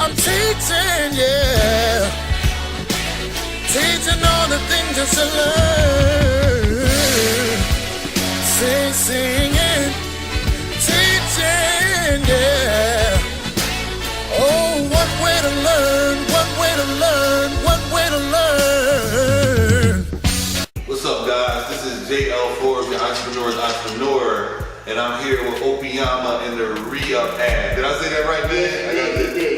I'm teaching, yeah. Teaching all the things that you learn. Singing, teaching, yeah. Oh, one way to learn, one way to learn, one way to learn. What's up, guys? This is JL Forbes, the entrepreneur's entrepreneur. And I'm here with Opiyama in the re-up ad. Did I say that right, man?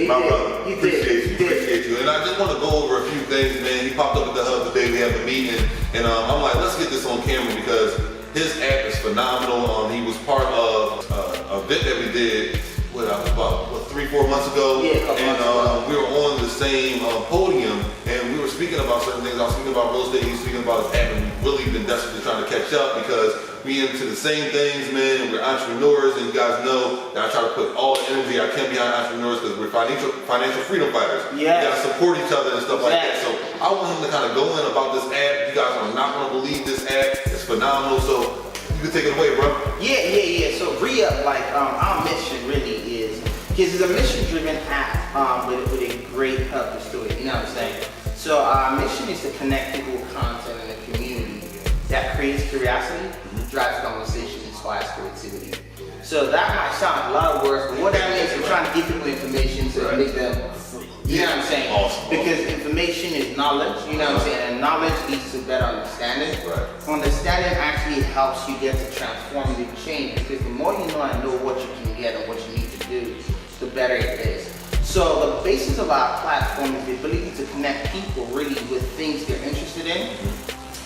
My brother. Appreciate you. And I just want to go over a few things, man. He popped up at the hub today. We have a meeting. And I'm like, let's get this on camera because his app is phenomenal. He was part of an event that we did, about 3-4 months ago. Yeah, and we were on the same podium and we were speaking about certain things. I was speaking about real estate, he was speaking about his app, and we've really been desperately trying to catch up because we into the same things, man, and we're entrepreneurs, and you guys know that I try to put all the energy I can behind entrepreneurs because we're financial freedom fighters. Yes. We gotta support each other and stuff like that. So I want him to kind of go in about this app. You guys are not gonna believe this app. It's phenomenal. So you can take it away, bro. Yeah. So re-up, like our mission really is, because it's a mission-driven app with a great purpose to it. You know what I'm saying? So our mission is to connect people with content in the community that creates curiosity, drives conversation, inspires creativity. So that might sound a lot of words, but what that means is we're trying to give people information to make them free. You know what I'm saying? Awesome. Because information is knowledge, you know what I'm saying? And knowledge leads to better understanding. Right. Understanding actually helps you get to transformative change, because the more you know and know what you can get and what you need to do, the better it is. So the basis of our platform is the ability to connect people really with things they're interested in,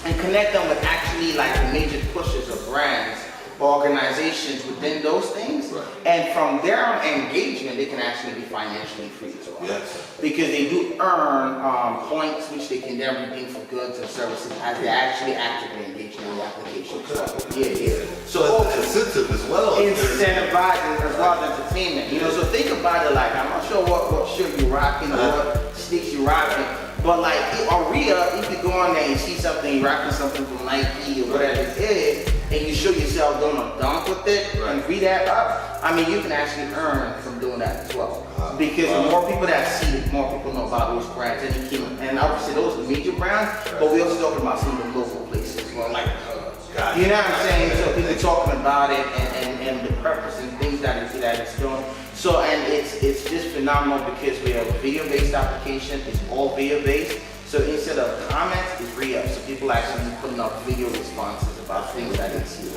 and connect them with actually like the major pushers of brands or organizations within those things. Right. And from their engagement, they can actually be financially free as well. Yes. Because they do earn points which they can then redeem for goods and services as they actually actively engage in the application. Yeah. So it's incentive as well. Incentivizing as well as entertainment. You know, so think about it like, I'm not sure what shirt you're rocking or what sneaks you're rocking. But like on re-up, if you go on there and see something, you're rocking something from Nike or whatever it is, and you show yourself doing a dunk with it and read that up, I mean, you can actually earn from doing that as well. Because the more people that see it, the more people know about those brands. And obviously those are major brands, but we also talking about some of the local places as well, like you know what I'm saying? So people talking about it and the purpose and things that it's doing. So, and it's just phenomenal because we have a video-based application. It's all video-based. So instead of comments, it's re-up. So people actually putting up video responses about things that they see.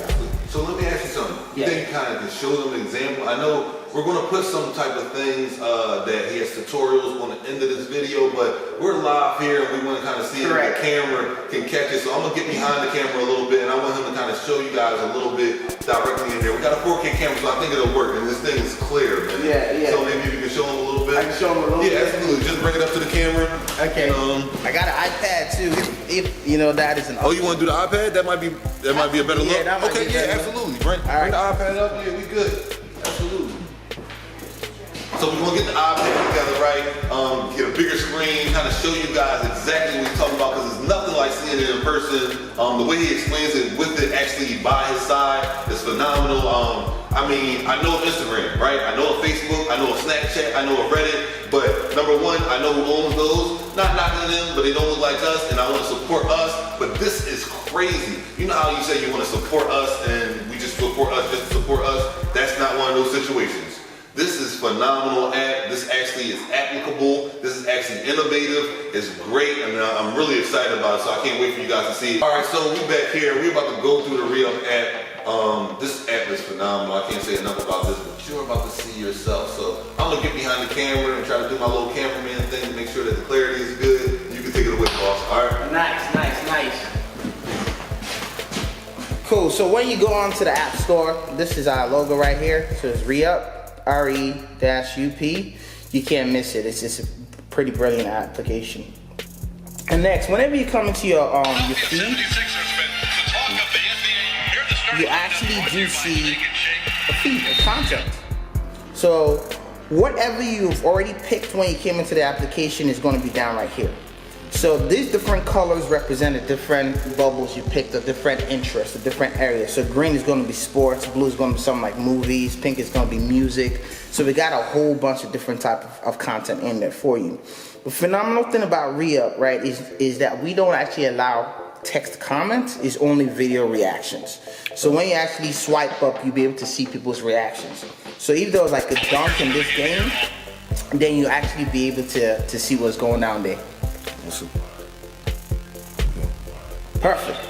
So let me ask you something. You think you kind of can show them an example? I know we're going to put some type of things that he has tutorials on the end of this video, but we're live here and we want to kind of see if the camera can catch it. So I'm going to get behind the camera a little bit and I want him to kind of show you guys a little bit directly in there. We got a 4K camera, so I think it'll work, and this thing is clear, man. Yeah. So maybe if you can show him a little bit. I can show him a little bit. Yeah, absolutely. Just bring it up to the camera. Okay. I got an iPad too. If you know that is an. Oh, you want to do the iPad? That might be a better look. Okay, yeah, absolutely. Bring the iPad up. Yeah, we good. Absolutely. So we're gonna get the iPad together, right? Get a bigger screen, kind of show you guys exactly what he's talking about, because it's nothing like seeing it in person. The way he explains it with it actually by his side is phenomenal. I mean, I know of Instagram, right? I know of Facebook, I know of Snapchat, I know of Reddit, but number one, I know who owns those. Not knocking them, but they don't look like us, and I want to support us, but this is crazy. You know how you say you want to support us, and we just support us just to support us? That's not one of those situations. This is phenomenal app. This actually is applicable. This is actually innovative. It's great, and I'm really excited about it, so I can't wait for you guys to see it. All right, so we back here. We're about to go through the re-up app. This app is phenomenal. I can't say enough about this, but you're about to see yourself. So I'm gonna get behind the camera and try to do my little cameraman thing to make sure that the clarity is good. You can take it away, boss. All right? Nice. Cool. So when you go onto the App Store, this is our logo right here. So it's re-up, R-E-U-P. You can't miss it. It's just a pretty brilliant application. And next, whenever you come into your feed, you actually do see a feed of content. So whatever you've already picked when you came into the application is going to be down right here. So these different colors represent the different bubbles you picked, the different interests, the different areas. So green is going to be sports, blue is going to be something like movies, pink is going to be music. So we got a whole bunch of different type of content in there for you. The phenomenal thing about Re-Up, right, is that we don't actually allow text comments, it's only video reactions. So when you actually swipe up, you'll be able to see people's reactions. So if there was like a dunk in this game, then you actually be able to see what's going down there. Awesome. Perfect.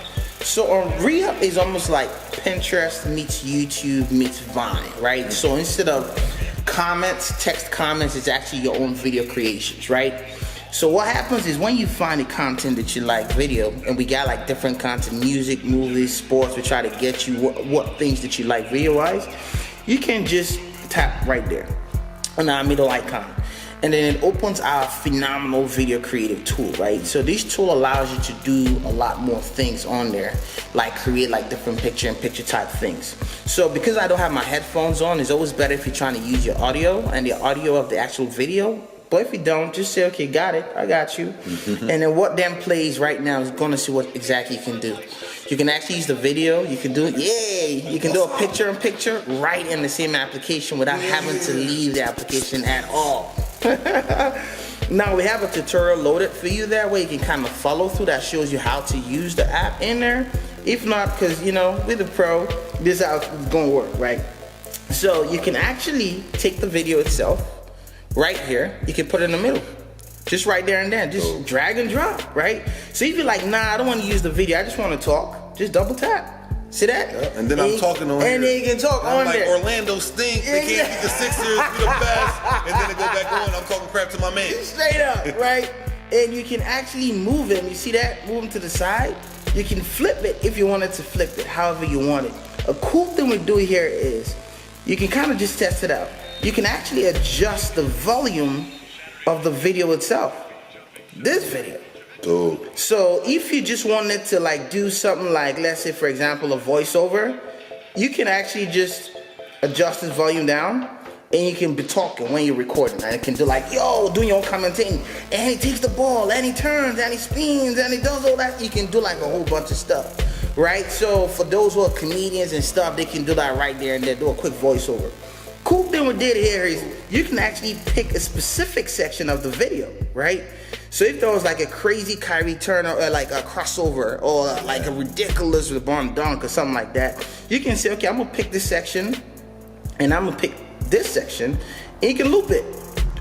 So Re-Up is almost like Pinterest meets YouTube meets Vine, right? So instead of comments, text comments, it's actually your own video creations, right? So what happens is when you find the content that you like, video, and we got like different content, music, movies, sports, we try to get you what things that you like video-wise, you can just tap right there on our middle icon. And then it opens our phenomenal video creative tool, right? So this tool allows you to do a lot more things on there, like create like different picture-in-picture type things. So because I don't have my headphones on, it's always better if you're trying to use your audio and the audio of the actual video. But if you don't, just say, okay, got it, I got you. And then what then plays right now is gonna see what exactly you can do. You can actually use the video, you can do it, yay! You can do a picture-in-picture right in the same application without having to leave the application at all. Now we have a tutorial loaded for you that way you can kind of follow through that shows you how to use the app in there. If not, because you know, with the pro, this is how it's gonna work, right? So you can actually take the video itself, right here, you can put it in the middle. Just right there and then, just drag and drop, right? So if you're like, nah, I don't want to use the video, I just want to talk, just double tap. See that? Yeah, and then I'm talking on here. And then you can talk on like, there. Orlando stink, they can't beat the Sixers, we the best. And then they go back on, I'm talking crap to my man. Straight up, right? And you can actually move him, you see that? Move him to the side. You can flip it if you wanted to flip it, however you want it. A cool thing we do here is, you can kind of just test it out. You can actually adjust the volume of the video itself. This video. Dope. So if you just wanted to like do something like, let's say for example, a voiceover, you can actually just adjust this volume down and you can be talking when you're recording. And it can do like, yo, doing your own commenting. And he takes the ball, and he turns, and he spins, and he does all that. You can do like a whole bunch of stuff, right? So for those who are comedians and stuff, they can do that right there and then do a quick voiceover. Cool thing we did here is you can actually pick a specific section of the video, right? So if there was like a crazy Kyrie Turner or like a crossover or like a ridiculous LeBron dunk or something like that, you can say, okay, I'm gonna pick this section and I'm gonna pick this section and you can loop it,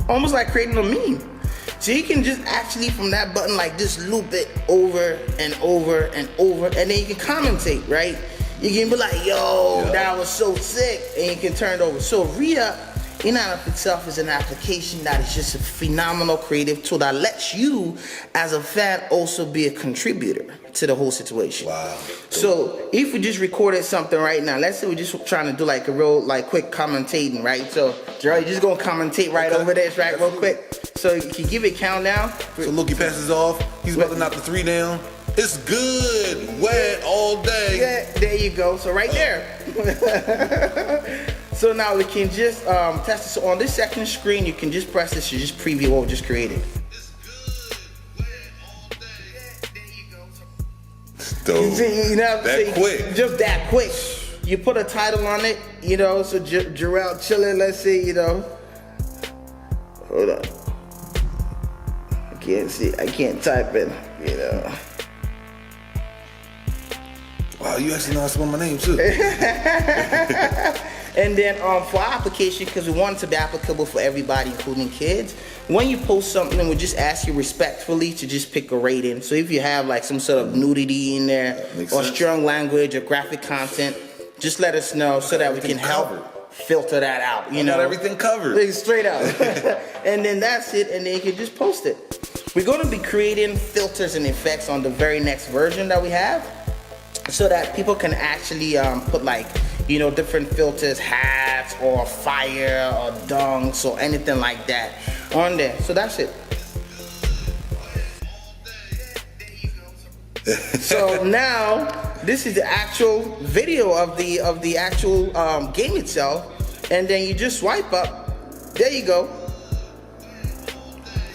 almost like creating a meme. So you can just actually from that button like just loop it over and over and over, and then you can commentate, right? You can be like, yo, that was so sick, and you can turn it over. So Re-Up in and of itself is an application that is just a phenomenal creative tool that lets you as a fan also be a contributor to the whole situation. Wow. So if we just recorded something right now, let's say we're just trying to do like a real like quick commentating, right? So Gerald, you're just gonna commentate right over this, right, real quick. So you can give it a countdown. So look, he passes off, he's about to knock the 3 down. It's good, wet all day. Yeah, there you go. So right there. So now we can just test it. So on this second screen, you can just press this to just preview what we just created. It's good, wet all day. There you go. Dope. See, you know, that quick. Just that quick. You put a title on it, you know, so Jarrell chilling, let's see, you know. Hold on. I can't see, I can't type in, you know. Wow, you actually know how to spell my name too. And then for our application, because we want it to be applicable for everybody, including kids, when you post something, we just ask you respectfully to just pick a rating. So if you have like some sort of nudity in there, or strong language or graphic content, just let us know so that we can help filter that out. You know, got everything covered. Straight up. And then that's it, and then you can just post it. We're going to be creating filters and effects on the very next version that we have, so that people can actually put like, you know, different filters, hats or fire or dunks or anything like that on there. So that's it. So now this is the actual video of the actual game itself, and then you just swipe up. There you go.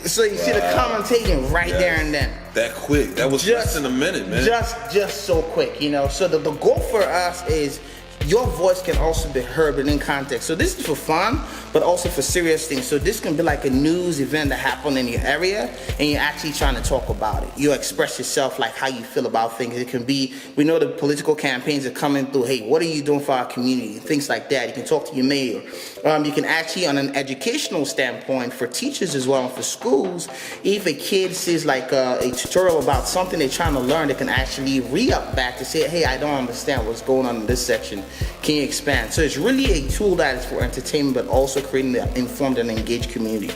So you see the commentating right there and then. That quick. That was just less than a minute, man. Just so quick, you know. So the goal for us is your voice can also be heard within context. So this is for fun, but also for serious things. So this can be like a news event that happened in your area, and you're actually trying to talk about it. You express yourself, like how you feel about things. It can be, we know the political campaigns are coming through. Hey, what are you doing for our community? Things like that. You can talk to your mayor. You can actually, on an educational standpoint, for teachers as well, and for schools, if a kid sees like a tutorial about something they're trying to learn, they can actually re-up back to say, hey, I don't understand what's going on in this section. Can you expand? So it's really a tool that is for entertainment, but also creating an informed and engaged community.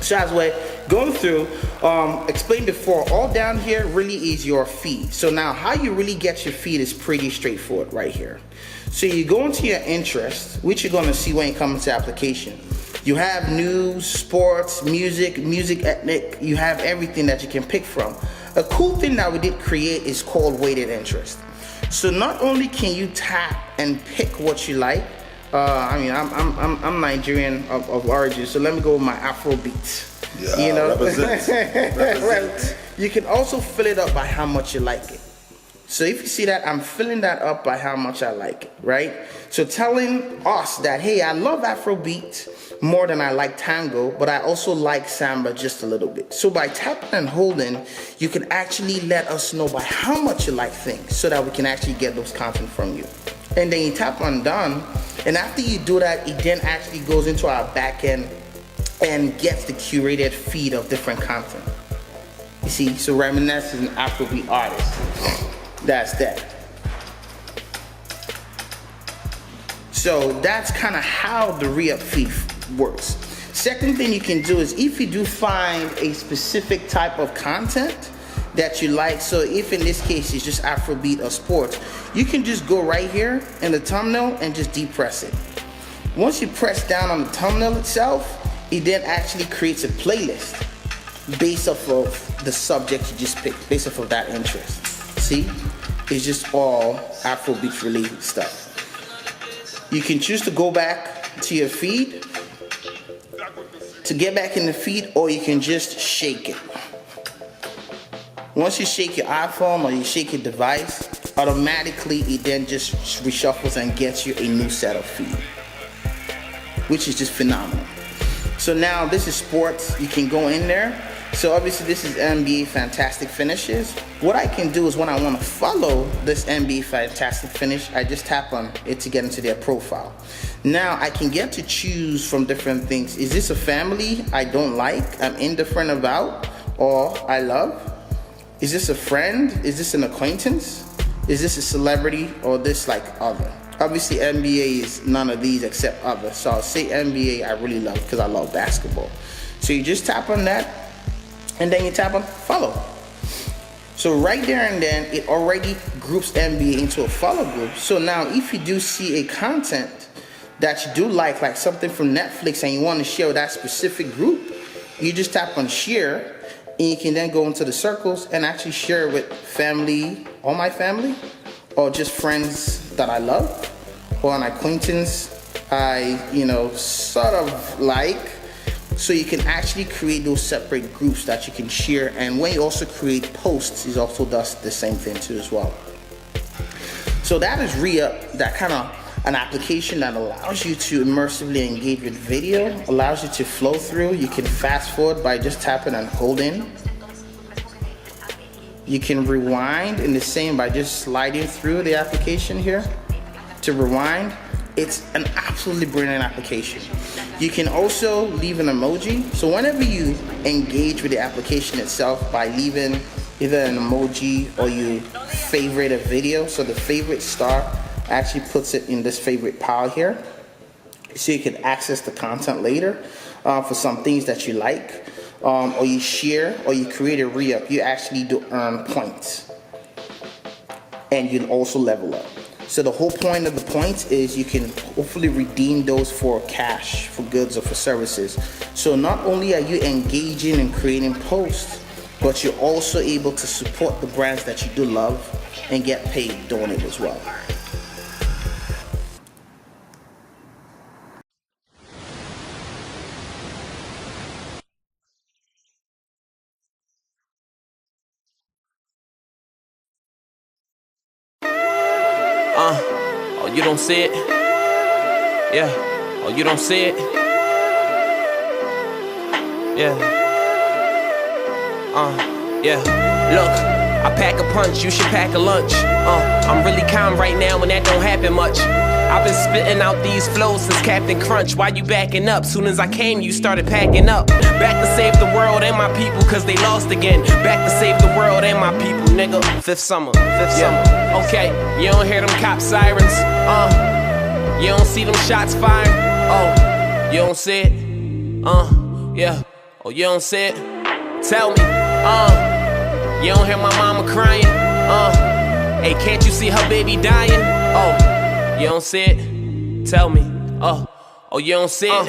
So as we're going through, explained before, all down here really is your feed. So now how you really get your feed is pretty straightforward right here. So you go into your interests, which you're gonna see when you come into application. You have news, sports, music ethnic, you have everything that you can pick from. A cool thing that we did create is called weighted interest. So not only can you tap and pick what you like, I mean, I'm Nigerian of origin, so let me go with my Afro beats. Yeah, you know, represent. You can also fill it up by how much you like it. So if you see that, I'm filling that up by how much I like it, right? So telling us that, hey, I love Afro beats more than I like tango, but I also like samba just a little bit. So by tapping and holding, you can actually let us know by how much you like things so that we can actually get those content from you. And then you tap on done, and after you do that, it then actually goes into our back end and gets the curated feed of different content. You see, so Reminisce is an Afrobeat artist. That's that. So that's kind of how the re-up feed works. Second thing you can do is if you do find a specific type of content that you like, so if in this case it's just Afrobeat or sports, you can just go right here in the thumbnail and just depress it. Once you press down on the thumbnail itself, it then actually creates a playlist based off of the subject you just picked, based off of that interest. See, it's just all Afrobeat related stuff. You can choose to go back to your feed to get back in the feed, or you can just shake it. Once you shake your iPhone or you shake your device, automatically it then just reshuffles and gets you a new set of feed, which is just phenomenal. So now this is sports. You can go in there. So obviously this is NBA Fantastic Finishes. What I can do is when I want to follow this NBA Fantastic Finish, I just tap on it to get into their profile. Now I can get to choose from different things. Is this a family I don't like, I'm indifferent about, or I love? Is this a friend? Is this an acquaintance? Is this a celebrity, or this like other? Obviously NBA is none of these except other. So I'll say NBA I really love because I love basketball. So you just tap on that, and then you tap on follow. So right there and then, it already groups NBA into a follow group. So now if you do see a content that you do like something from Netflix, and you want to share with that specific group, you just tap on share, and you can then go into the circles and actually share it with family, or my family, or just friends that I love, or an acquaintance I, sort of like. So you can actually create those separate groups that you can share, and when you also create posts, it also does the same thing too as well. So that is re-up, that kind of an application that allows you to immersively engage with video, allows you to flow through. You can fast forward by just tapping and holding. You can rewind in the same by just sliding through the application here to rewind. It's an absolutely brilliant application. You can also leave an emoji. So whenever you engage with the application itself by leaving either an emoji or you favorite a video, so the favorite star actually puts it in this favorite pile here, so you can access the content later for some things that you like, or you share, or you create a re-up. You actually do earn points, and you'll also level up. So the whole point of the points is you can hopefully redeem those for cash, for goods, or for services. So not only are you engaging and creating posts, but you're also able to support the brands that you do love and get paid doing it as well. Oh, you don't see it? Yeah. Oh, you don't see it? Yeah. Yeah. Look, I pack a punch, you should pack a lunch. I'm really calm right now and that don't happen much. I've been spitting out these flows since Captain Crunch. Why you backing up? Soon as I came, you started packing up. Back to save the world and my people, cause they lost again. Back to save the world and my people, nigga. Fifth summer. Okay, you don't hear them cop sirens. You don't see them shots fired. Oh, you don't see it? Yeah. Oh, you don't see it? Tell me. You don't hear my mama crying? Hey, can't you see her baby dying? Oh, you don't see it? Tell me. Oh, you don't see it?